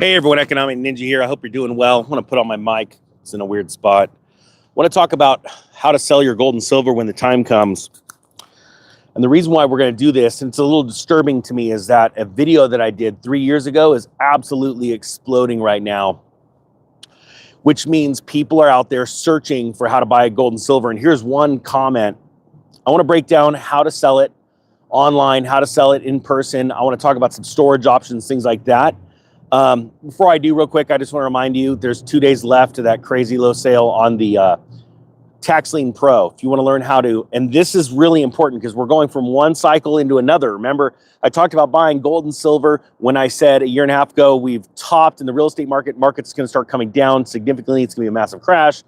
Hey everyone, Economic Ninja here. I hope you're doing well. I want to put on my mic. It's in a weird spot. I want to talk about how to sell your gold and silver when the time comes. And the reason why we're going to do this, and it's a little disturbing to me, is that a video that I did 3 years ago is absolutely exploding right now, which means people are out there searching for how to buy gold and silver. And here's one comment. I want to break down how to sell it online, how to sell it in person. I want to talk about some storage options, things like that. Before I do, real quick, I just want to remind you, there's 2 days left to that crazy low sale on the Tax Lien Pro. If you want to learn how to, and this is really important because we're going from one cycle into another. Remember, I talked about buying gold and silver when I said a year and a half ago, we've topped in the real estate market. Market's going to start coming down significantly. It's going to be a massive crash.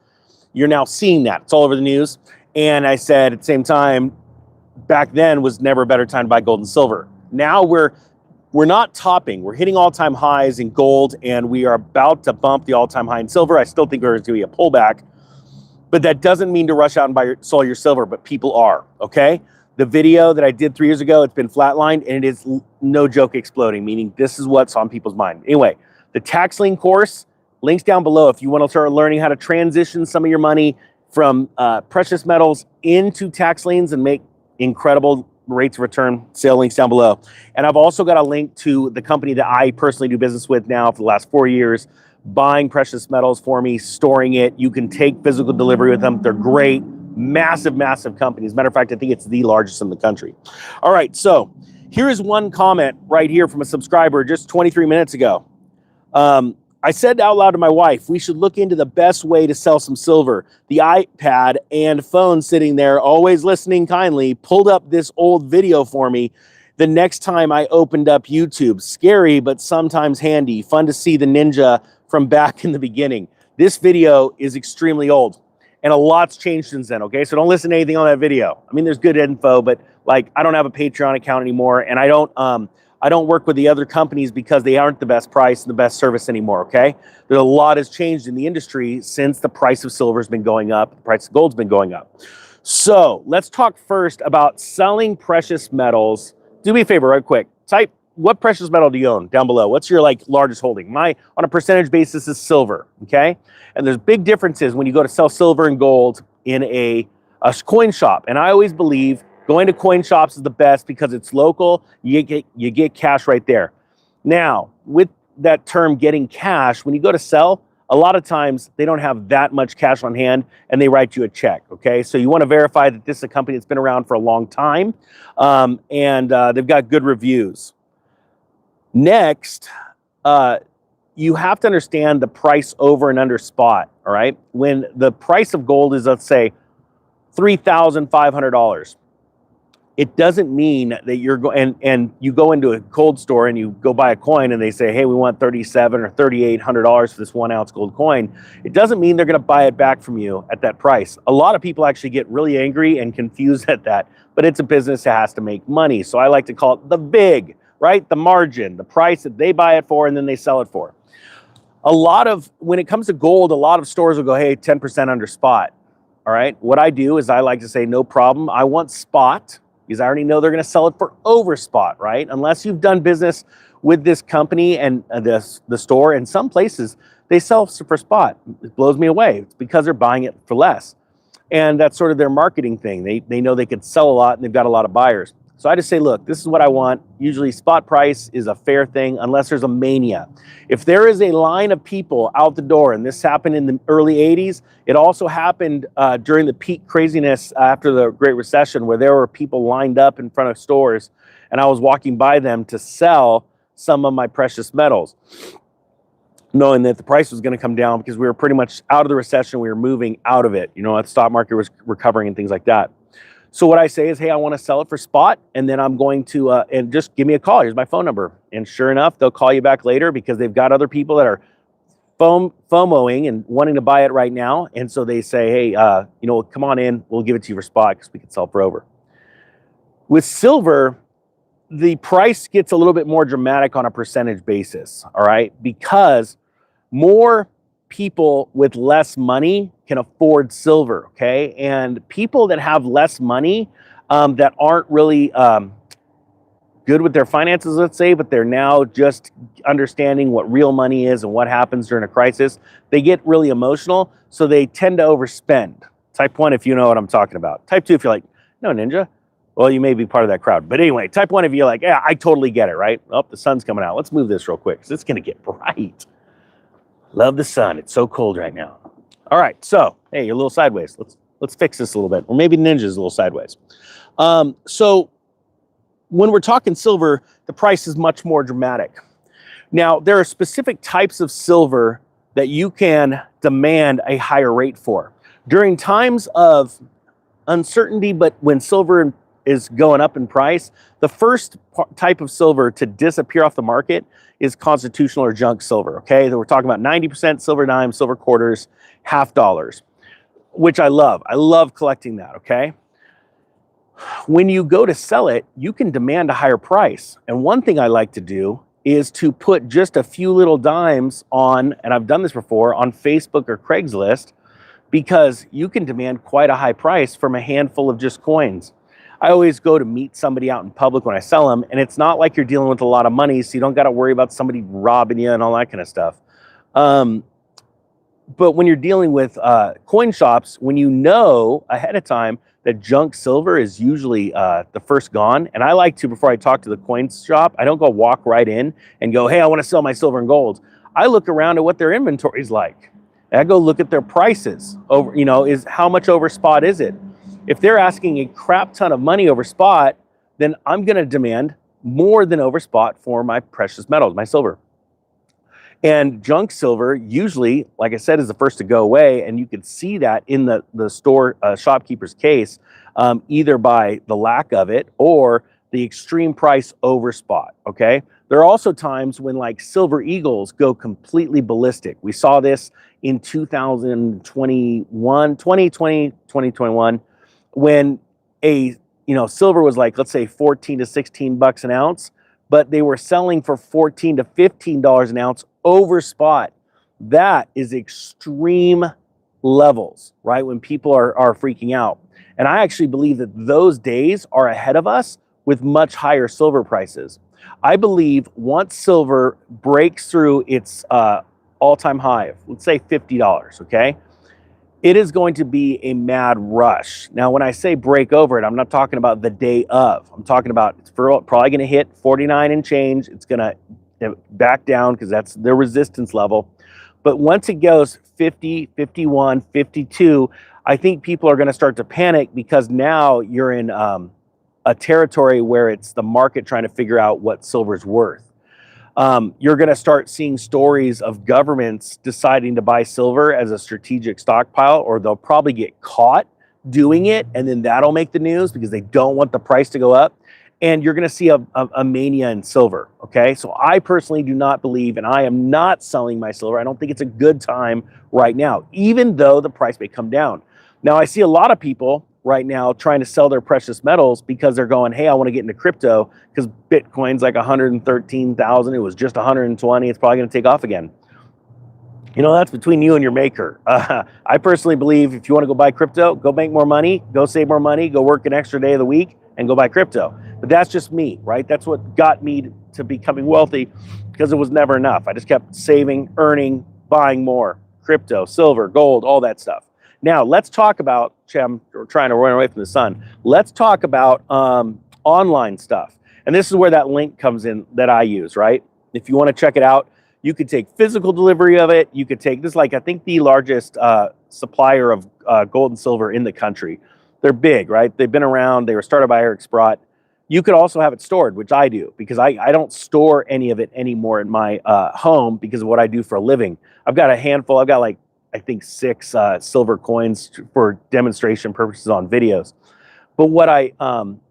You're now seeing that. It's all over the news. And I said at the same time, back then was never a better time to buy gold and silver. Now we're not topping. We're hitting all-time highs in gold, and we are about to bump the all-time high in silver. I still think there's going to be a pullback, but that doesn't mean to rush out and buy sell your silver, but people are, okay? The video that I did 3 years ago, it's been flatlined, and it is no joke exploding, meaning this is what's on people's mind. Anyway, the tax lien course, links down below if you want to start learning how to transition some of your money from precious metals into tax liens and make incredible rates of return. Sale links down below. And I've also got a link to the company that I personally do business with now for the last 4 years, buying precious metals for me, storing it. You can take physical delivery with them. They're great, massive, massive companies. Matter of fact, I think it's the largest in the country. All right, so here is one comment right here from a subscriber just 23 minutes ago. I said out loud to my wife, we should look into the best way to sell some silver. The iPad and phone sitting there, always listening kindly, pulled up this old video for me the next time I opened up YouTube. Scary, but sometimes handy. Fun to see the ninja from back in the beginning. This video is extremely old, and a lot's changed since then, okay? So don't listen to anything on that video. I mean, there's good info, but like, I don't have a Patreon account anymore, and I don't work with the other companies because they aren't the best price and the best service anymore, okay? There's a lot has changed in the industry since the price of silver has been going up, the price of gold's been going up. So let's talk first about selling precious metals. Do me a favor, right quick. Type, what precious metal do you own down below? What's your largest holding? On a percentage basis is silver, okay? And there's big differences when you go to sell silver and gold in a coin shop. And I always believe going to coin shops is the best because it's local. You get cash right there. Now, with that term getting cash, when you go to sell, a lot of times they don't have that much cash on hand and they write you a check, okay? So you want to verify that this is a company that's been around for a long time and they've got good reviews. Next, you have to understand the price over and under spot, all right? When the price of gold is, let's say, $3,500, it doesn't mean that you're going and you go into a gold store and you go buy a coin and they say, hey, we want $3,700 or $3,800 for this 1 ounce gold coin. It doesn't mean they're going to buy it back from you at that price. A lot of people actually get really angry and confused at that, but it's a business that has to make money. So I like to call it the vig, right? The margin, the price that they buy it for and then they sell it for. When it comes to gold, a lot of stores will go, hey, 10% under spot. All right. What I do is I like to say, no problem. I want spot, because I already know they're going to sell it for over spot, right? Unless you've done business with this company and the store. In some places, they sell for spot. It blows me away. It's because they're buying it for less. And that's sort of their marketing thing. They know they could sell a lot and they've got a lot of buyers. So I just say, look, this is what I want. Usually spot price is a fair thing unless there's a mania. If there is a line of people out the door, and this happened in the early 80s, it also happened during the peak craziness after the Great Recession where there were people lined up in front of stores and I was walking by them to sell some of my precious metals, knowing that the price was going to come down because we were pretty much out of the recession. We were moving out of it. You know, the stock market was recovering and things like that. So what I say is, hey, I want to sell it for spot, and then I'm going to, and just give me a call. Here's my phone number. And sure enough, they'll call you back later because they've got other people that are FOMOing and wanting to buy it right now. And so they say, hey, come on in. We'll give it to you for spot because we can sell for over. With silver, the price gets a little bit more dramatic on a percentage basis, all right? Because more people with less money can afford silver, okay? And people that have less money that aren't really good with their finances, let's say, but they're now just understanding what real money is and what happens during a crisis. They get really emotional, so they tend to overspend. Type 1 if you know what I'm talking about. Type 2 if you're like, no, Ninja. Well, you may be part of that crowd. But anyway, type 1 if you're like, yeah, I totally get it, right? Oh, the sun's coming out. Let's move this real quick because it's going to get bright. Love the sun. It's so cold right now. All right, so, hey, you're a little sideways. Let's fix this a little bit. Or maybe Ninja's a little sideways. So when we're talking silver, the price is much more dramatic. Now, there are specific types of silver that you can demand a higher rate for. During times of uncertainty, but when silver is going up in price, the first type of silver to disappear off the market is constitutional or junk silver, okay? We're talking about 90% silver dimes, silver quarters, half dollars, which I love. I love collecting that, okay? When you go to sell it, you can demand a higher price. And one thing I like to do is to put just a few little dimes on, and I've done this before, on Facebook or Craigslist, because you can demand quite a high price from a handful of just coins. I always go to meet somebody out in public when I sell them, and it's not like you're dealing with a lot of money, so you don't got to worry about somebody robbing you and all that kind of stuff. But when you're dealing with coin shops, when you know ahead of time that junk silver is usually the first gone, and I like to, before I talk to the coin shop, I don't go walk right in and go, hey, I want to sell my silver and gold. I look around at what their inventory is like. And I go look at their prices over, is how much over spot is it? If they're asking a crap ton of money over spot, then I'm going to demand more than over spot for my precious metals, my silver. And junk silver usually, like I said, is the first to go away. And you could see that in the store shopkeeper's case, either by the lack of it or the extreme price over spot, okay? There are also times when like silver eagles go completely ballistic. We saw this in 2021, when silver was like, let's say 14 to 16 bucks an ounce, but they were selling for $14 to $15 an ounce over spot. That is extreme levels, right? When people are freaking out. And I actually believe that those days are ahead of us with much higher silver prices. I believe once silver breaks through its all-time high of, let's say $50, okay? It is going to be a mad rush. Now, when I say break over it, I'm not talking about the day of. I'm talking about it's probably going to hit 49 and change. It's going to back down because that's their resistance level. But once it goes 50, 51, 52, I think people are going to start to panic because now you're in a territory where it's the market trying to figure out what silver's worth. You're going to start seeing stories of governments deciding to buy silver as a strategic stockpile, or they'll probably get caught doing it, and then that'll make the news because they don't want the price to go up. And you're going to see a mania in silver, okay? So I personally do not believe, and I am not selling my silver. I don't think it's a good time right now, even though the price may come down. Now, I see a lot of people right now trying to sell their precious metals because they're going, hey, I want to get into crypto because Bitcoin's like 113,000. It was just 120. It's probably going to take off again. That's between you and your maker. I personally believe if you want to go buy crypto, go make more money, go save more money, go work an extra day of the week and go buy crypto. But that's just me, right? That's what got me to becoming wealthy because it was never enough. I just kept saving, earning, buying more crypto, silver, gold, all that stuff. Now, let's talk about, I'm trying to run away from the sun. Let's talk about online stuff. And this is where that link comes in that I use, right? If you want to check it out, you could take physical delivery of it. You could take this, like I think the largest supplier of gold and silver in the country. They're big, right? They've been around. They were started by Eric Sprott. You could also have it stored, which I do, because I don't store any of it anymore in my home because of what I do for a living. I've got a handful. I've got like, I think 6 silver coins for demonstration purposes on videos. But what I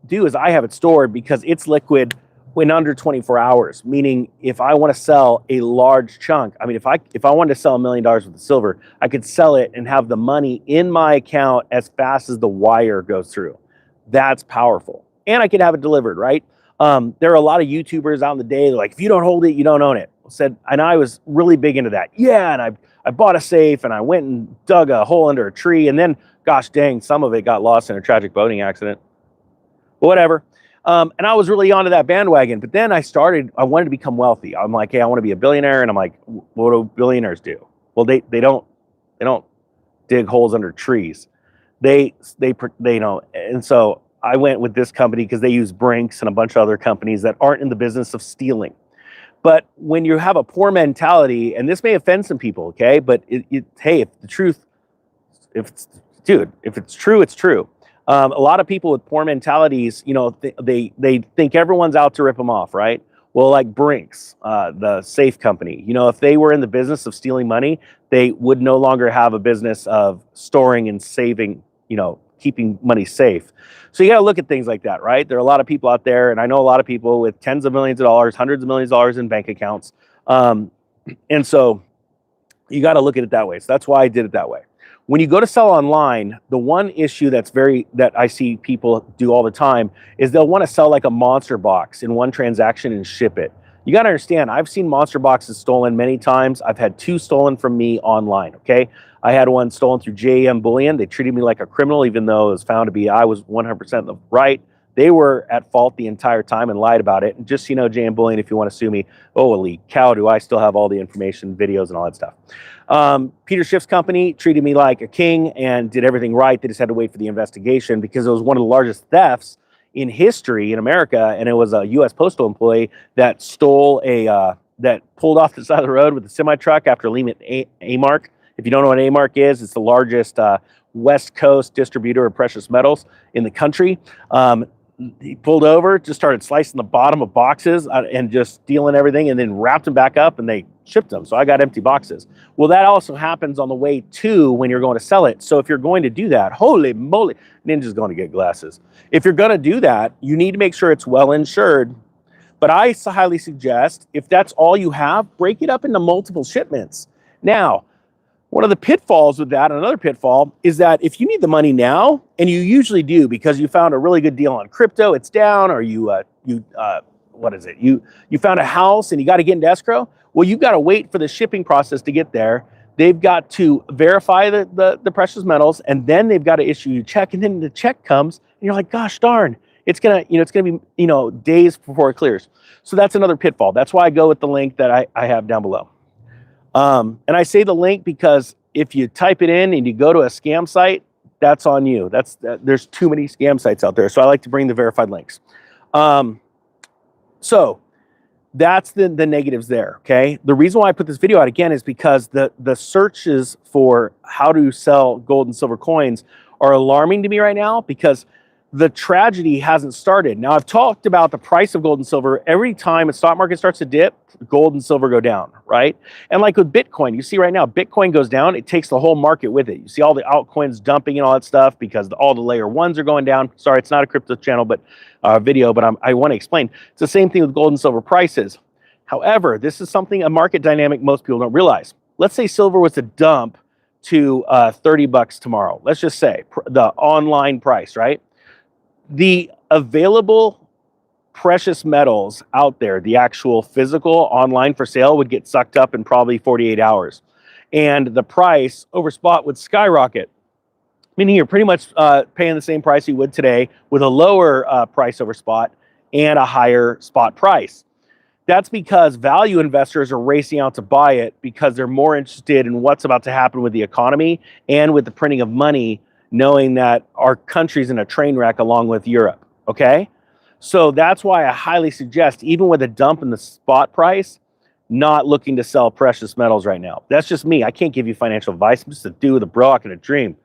do is I have it stored because it's liquid in under 24 hours, meaning if I want to sell a large chunk, I mean, if I wanted to sell $1 million worth of silver, I could sell it and have the money in my account as fast as the wire goes through. That's powerful. And I could have it delivered, right? There are a lot of YouTubers out in the day, they're like, if you don't hold it, you don't own it. And I was really big into that. Yeah, and I bought a safe and I went and dug a hole under a tree, and then, gosh dang, some of it got lost in a tragic boating accident. But whatever. And I was really onto that bandwagon. But then I wanted to become wealthy. I'm like, hey, I want to be a billionaire. And I'm like, what do billionaires do? Well, they don't dig holes under trees. They know. And so I went with this company because they use Brinks and a bunch of other companies that aren't in the business of stealing. But when you have a poor mentality, and this may offend some people, okay? But hey, if it's true, it's true. A lot of people with poor mentalities, they think everyone's out to rip them off, right? Well, like Brinks, the safe company, if they were in the business of stealing money, they would no longer have a business of storing and saving, keeping money safe. So you got to look at things like that, right? There are a lot of people out there, and I know a lot of people with tens of millions of dollars, hundreds of millions of dollars in bank accounts. And so you got to look at it that way. So that's why I did it that way. When you go to sell online, the one issue that I see people do all the time is they'll want to sell like a monster box in one transaction and ship it. You got to understand, I've seen monster boxes stolen many times. I've had 2 stolen from me online, okay? I had one stolen through JM Bullion. They treated me like a criminal, even though it was found to be I was 100% the right. They were at fault the entire time and lied about it. And just so you know, JM Bullion, if you want to sue me, holy cow, do I still have all the information, videos, and all that stuff. Peter Schiff's company treated me like a king and did everything right. They just had to wait for the investigation because it was one of the largest thefts in history in America, and it was a U.S. postal employee that stole that pulled off the side of the road with a semi-truck after leaving A-Mark. If you don't know what A-Mark is, it's the largest West Coast distributor of precious metals in the country. He pulled over, just started slicing the bottom of boxes and just stealing everything, and then wrapped them back up, and they shipped them. So I got empty boxes. Well, that also happens on the way too when you're going to sell it. So if you're going to do that, holy moly, Ninja's going to get glasses. If you're going to do that, you need to make sure it's well insured. But I highly suggest, if that's all you have, break it up into multiple shipments. Now, one of the pitfalls with that, another pitfall, is that if you need the money now, and you usually do because you found a really good deal on crypto, it's down, or you found a house and you got to get into escrow. Well, you've got to wait for the shipping process to get there. They've got to verify the precious metals, and then they've got to issue you a check, and then the check comes, and you're like, gosh darn, it's gonna be days before it clears. So that's another pitfall. That's why I go with the link that I have down below. And I say the link because if you type it in and you go to a scam site, that's on you. There's too many scam sites out there. So I like to bring the verified links. So that's the negatives there, okay? The reason why I put this video out again is because the searches for how to sell gold and silver coins are alarming to me right now, because the tragedy hasn't started. Now, I've talked about the price of gold and silver. Every time a stock market starts to dip, gold and silver go down, right? And like with Bitcoin, you see right now, Bitcoin goes down, it takes the whole market with it. You see all the altcoins dumping and all that stuff because all the layer ones are going down. Sorry, it's not a crypto channel, but video, but I want to explain. It's the same thing with gold and silver prices. However, this is a market dynamic most people don't realize. Let's say silver was to dump to $30 tomorrow. Let's just say the online price, right? The available precious metals out there, the actual physical online for sale, would get sucked up in probably 48 hours. And the price over spot would skyrocket, meaning you're pretty much paying the same price you would today with a lower price over spot and a higher spot price. That's because value investors are racing out to buy it because they're more interested in what's about to happen with the economy and with the printing of money, knowing that our country's in a train wreck along with Europe, okay? So that's why I highly suggest, even with a dump in the spot price, not looking to sell precious metals right now. That's just me. I can't give you financial advice. I'm just a dude with a brock and a dream.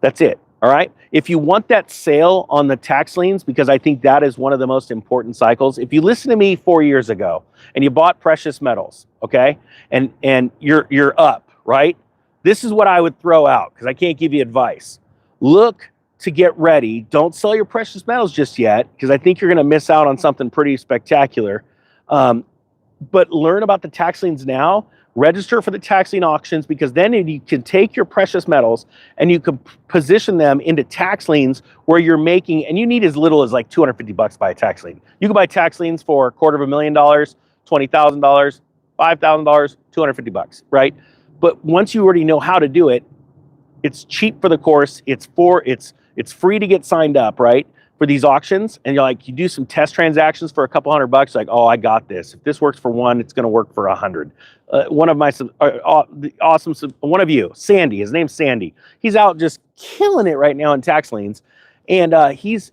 That's it, all right? If you want that sale on the tax liens, because I think that is one of the most important cycles, if you listen to me 4 years ago and you bought precious metals, okay, and you're up, right? This is what I would throw out because I can't give you advice. Look to get ready. Don't sell your precious metals just yet because I think you're going to miss out on something pretty spectacular. But learn about the tax liens now. Register for the tax lien auctions, because then you can take your precious metals and you can position them into tax liens where you're making, and you need as little as like $250 to buy a tax lien. You can buy tax liens for $250,000, $20,000, $5,000, $250, right? But once you already know how to do it, it's cheap for the course. It's free to get signed up, right? for these auctions, and you're like, you do some test transactions for a couple $100, like, oh, I got this. If this works for one, it's going to work for 100. One of my one of you, Sandy, his name's Sandy. He's out just killing it right now in tax liens, and he's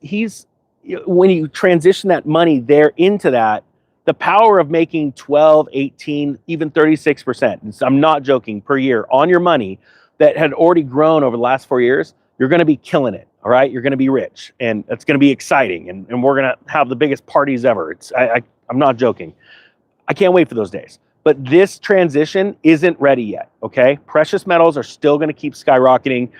when you transition that money there into that, the power of making 12, 18, even 36%, I'm not joking, per year on your money that had already grown over the last 4 years, you're going to be killing it. All right, you're going to be rich, and it's going to be exciting, and we're going to have the biggest parties ever. I'm not joking. I can't wait for those days. But this transition isn't ready yet. Okay, precious metals are still going to keep skyrocketing.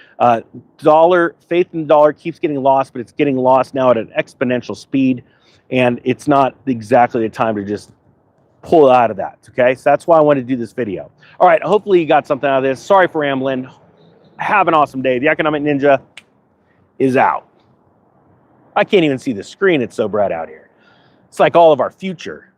Faith in the dollar keeps getting lost, but it's getting lost now at an exponential speed, and it's not exactly the time to just pull out of that. Okay, so that's why I wanted to do this video. All right, hopefully you got something out of this. Sorry for rambling. Have an awesome day. The Economic Ninja is out. I can't even see the screen. It's so bright out here. It's like all of our future.